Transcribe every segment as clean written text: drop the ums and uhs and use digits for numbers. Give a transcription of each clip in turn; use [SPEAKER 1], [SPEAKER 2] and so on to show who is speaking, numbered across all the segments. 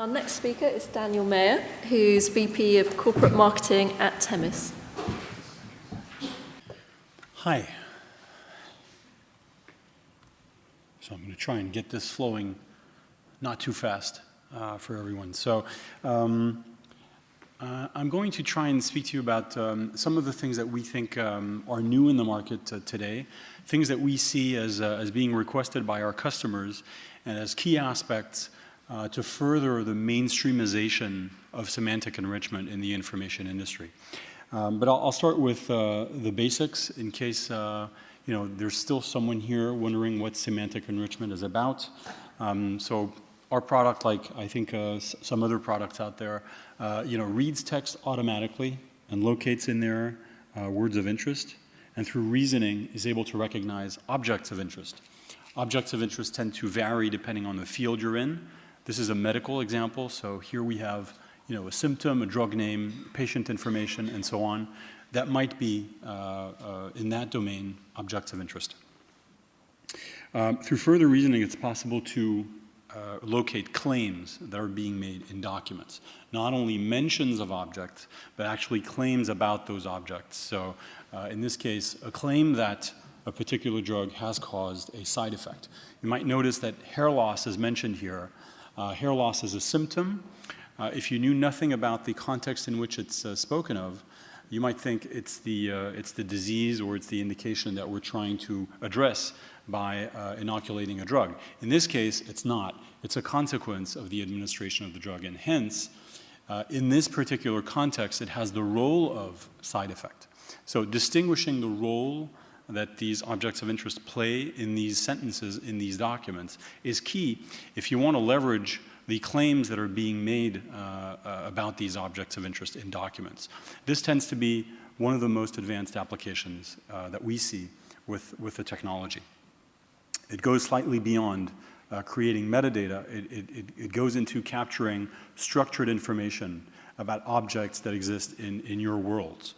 [SPEAKER 1] Our next speaker is Daniel Mayer, who's VP of Corporate Marketing at Temis.
[SPEAKER 2] Hi. So I'm going to try and get this flowing not too fast for everyone. So I'm going to try and speak to you about some of the things that we think are new in the market today, things that we see as being requested by our customers and as key aspects to further the mainstreamization of semantic enrichment in the information industry. But I'll start with the basics in case there's still someone here wondering what semantic enrichment is about. So our product, like I think some other products out there, reads text automatically and locates in there words of interest, and through reasoning is able to recognize objects of interest. Objects of interest tend to vary depending on the field you're in. This is a medical example, so here we have a symptom, a drug name, patient information, and so on. That might be, in that domain, objects of interest. Through further reasoning, it's possible to locate claims that are being made in documents. Not only mentions of objects, but actually claims about those objects. So in this case, a claim that a particular drug has caused a side effect. You might notice that hair loss is mentioned here. Hair loss is a symptom. If you knew nothing about the context in which it's spoken of, you might think it's the disease or it's the indication that we're trying to address by inoculating a drug. In this case, it's not. It's a consequence of the administration of the drug, and hence, in this particular context, it has the role of side effect. So distinguishing the role that these objects of interest play in these sentences, in these documents, is key if you want to leverage the claims that are being made about these objects of interest in documents. This tends to be one of the most advanced applications that we see with the technology. It goes slightly beyond creating metadata. It goes into capturing structured information about objects that exist in your worlds.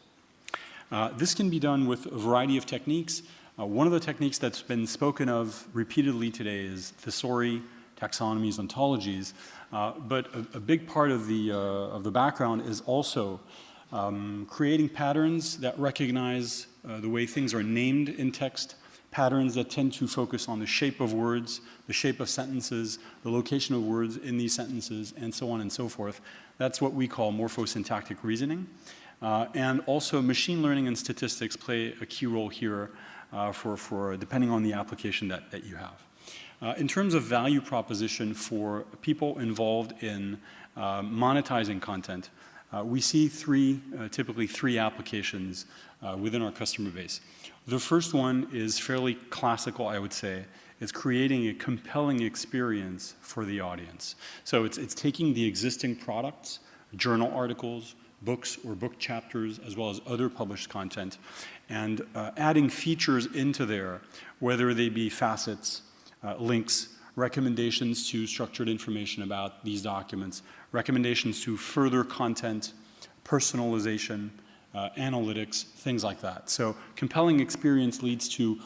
[SPEAKER 2] This can be done with a variety of techniques. One of the techniques that's been spoken of repeatedly today is thesauri, taxonomies, ontologies, but a big part of the background is also creating patterns that recognize the way things are named in text, patterns that tend to focus on the shape of words, the shape of sentences, the location of words in these sentences, and so on and so forth. That's what we call morphosyntactic reasoning. And also machine learning and statistics play a key role here for depending on the application that you have. In terms of value proposition for people involved in monetizing content, we see typically three applications within our customer base. The first one is fairly classical, I would say. It's creating a compelling experience for the audience. So it's taking the existing products, journal articles, books or book chapters, as well as other published content, and adding features into there, whether they be facets, links, recommendations to structured information about these documents, recommendations to further content, personalization, analytics, things like that. So compelling experience leads to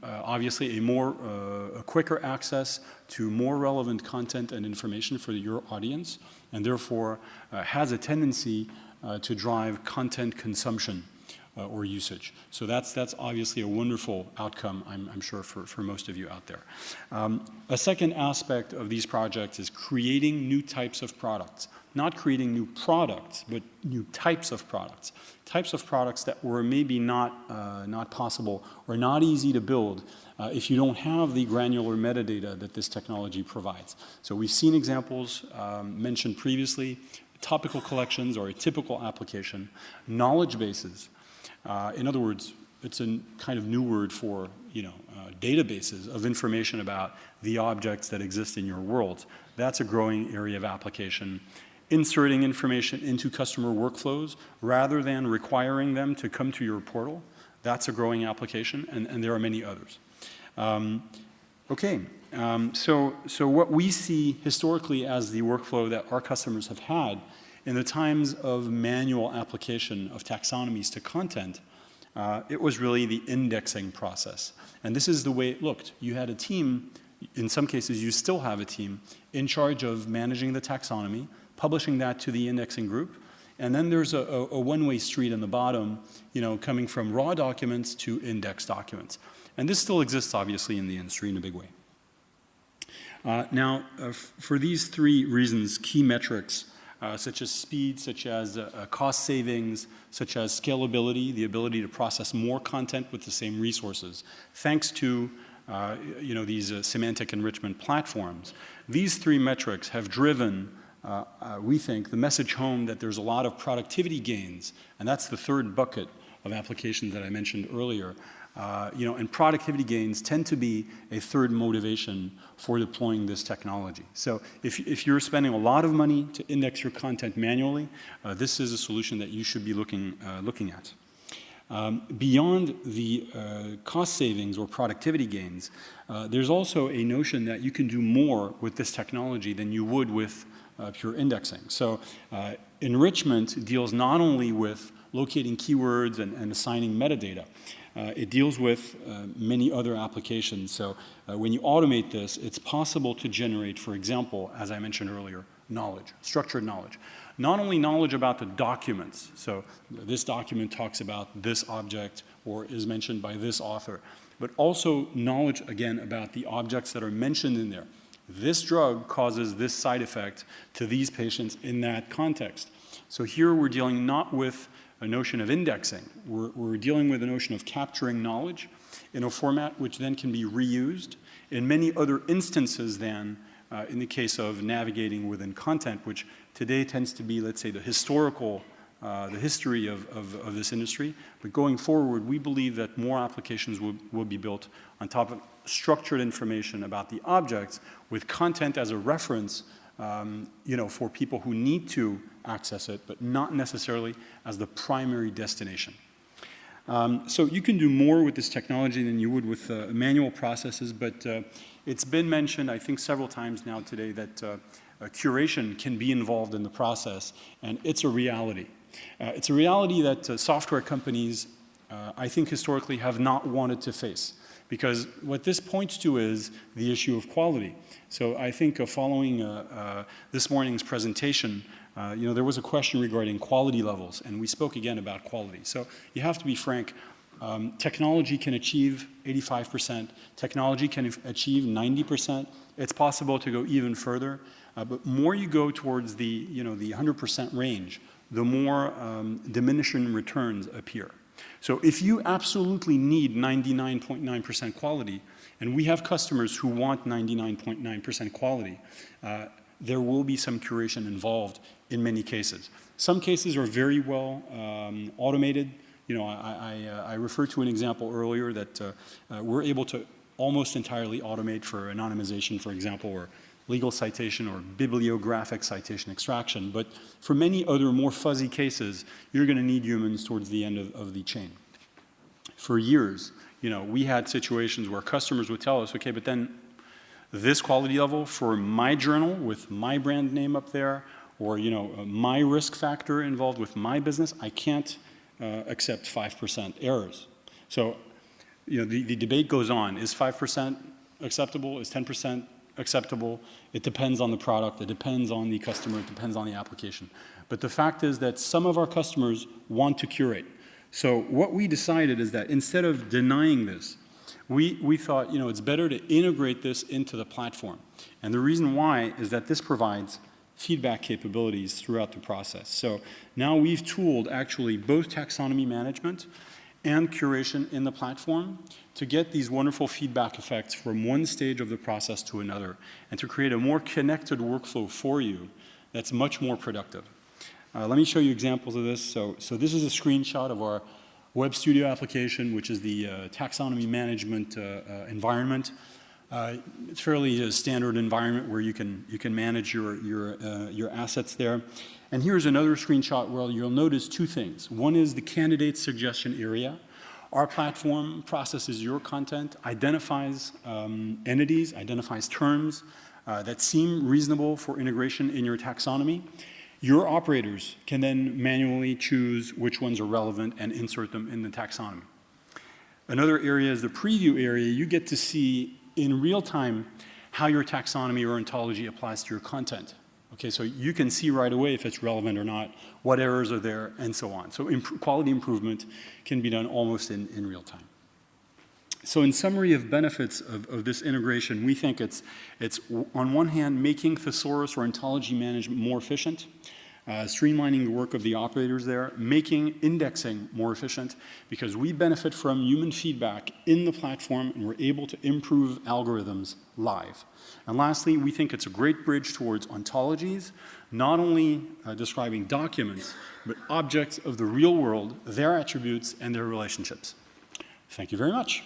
[SPEAKER 2] obviously a quicker access to more relevant content and information for your audience, and therefore has a tendency to drive content consumption or usage. So that's obviously a wonderful outcome, I'm sure, for most of you out there. A second aspect of these projects is creating new types of products. Not creating new products, but new types of products. Types of products that were maybe not possible or not easy to build if you don't have the granular metadata that this technology provides. So we've seen examples mentioned previously. Topical collections are a typical application. Knowledge bases. In other words, it's a kind of new word for databases of information about the objects that exist in your world. That's a growing area of application. Inserting information into customer workflows rather than requiring them to come to your portal. That's a growing application, and there are many others. So what we see historically as the workflow that our customers have had in the times of manual application of taxonomies to content, it was really the indexing process. And this is the way it looked. You had a team in some cases, you still have a team in charge of managing the taxonomy, publishing that to the indexing group, and then there's a one-way street in the bottom, coming from raw documents to index documents. And this still exists, obviously, in the industry in a big way. For these three reasons, key metrics, such as speed, such as cost savings, such as scalability, the ability to process more content with the same resources, thanks to these semantic enrichment platforms, these three metrics have driven, we think, the message home that there's a lot of productivity gains, and that's the third bucket of applications that I mentioned earlier. And productivity gains tend to be a third motivation for deploying this technology. So if you're spending a lot of money to index your content manually, this is a solution that you should be looking at. Beyond the cost savings or productivity gains, there's also a notion that you can do more with this technology than you would with pure indexing. So enrichment deals not only with locating keywords and assigning metadata. It deals with many other applications. So when you automate this, it's possible to generate, for example, as I mentioned earlier, knowledge, structured knowledge. Not only knowledge about the documents, so this document talks about this object or is mentioned by this author, but also knowledge, again, about the objects that are mentioned in there. This drug causes this side effect to these patients in that context. So here we're dealing not with a notion of indexing. We're dealing with a notion of capturing knowledge in a format which then can be reused in many other instances than in the case of navigating within content, which today tends to be, let's say, the historical, the history of this industry. But going forward, we believe that more applications will be built on top of structured information about the objects with content as a reference for people who need to access it, but not necessarily as the primary destination. So you can do more with this technology than you would with manual processes, but it's been mentioned, I think, several times now today that curation can be involved in the process, and it's a reality. It's a reality that software companies, I think, historically have not wanted to face. Because what this points to is the issue of quality. So I think following this morning's presentation, there was a question regarding quality levels, and we spoke again about quality. So you have to be frank. Technology can achieve 85%. Technology can achieve 90%. It's possible to go even further. But more you go towards the 100% range, the more diminishing returns appear. So if you absolutely need 99.9% quality, and we have customers who want 99.9% quality, there will be some curation involved in many cases. Some cases are very well automated. I referred to an example earlier that we're able to almost entirely automate for anonymization, for example, or legal citation or bibliographic citation extraction. But for many other more fuzzy cases, you're going to need humans towards the end of the chain. For years, we had situations where customers would tell us, okay, but then this quality level for my journal with my brand name up there, or my risk factor involved with my business, I can't accept 5% errors. So the debate goes on. Is 5% acceptable? Is 10% acceptable? It depends on the product, it depends on the customer, it depends on the application. But the fact is that some of our customers want to curate. So what we decided is that instead of denying this, we thought, it's better to integrate this into the platform. And the reason why is that this provides feedback capabilities throughout the process. So now we've tooled actually both taxonomy management and curation in the platform to get these wonderful feedback effects from one stage of the process to another and to create a more connected workflow for you that's much more productive. Let me show you examples of this. So this is a screenshot of our Web Studio application, which is the taxonomy management environment. It's fairly a standard environment where you can manage your assets there. And here's another screenshot where you'll notice two things. One is the candidate suggestion area. Our platform processes your content, identifies entities, identifies terms that seem reasonable for integration in your taxonomy. Your operators can then manually choose which ones are relevant and insert them in the taxonomy. Another area is the preview area. You get to see in real time how your taxonomy or ontology applies to your content. Okay, so you can see right away if it's relevant or not, what errors are there, and so on. So quality improvement can be done almost in real time. So in summary of benefits of this integration, we think it's on one hand making thesaurus or ontology management more efficient, streamlining the work of the operators there, making indexing more efficient, because we benefit from human feedback in the platform and we're able to improve algorithms live. And lastly, we think it's a great bridge towards ontologies, not only describing documents, but objects of the real world, their attributes, and their relationships. Thank you very much.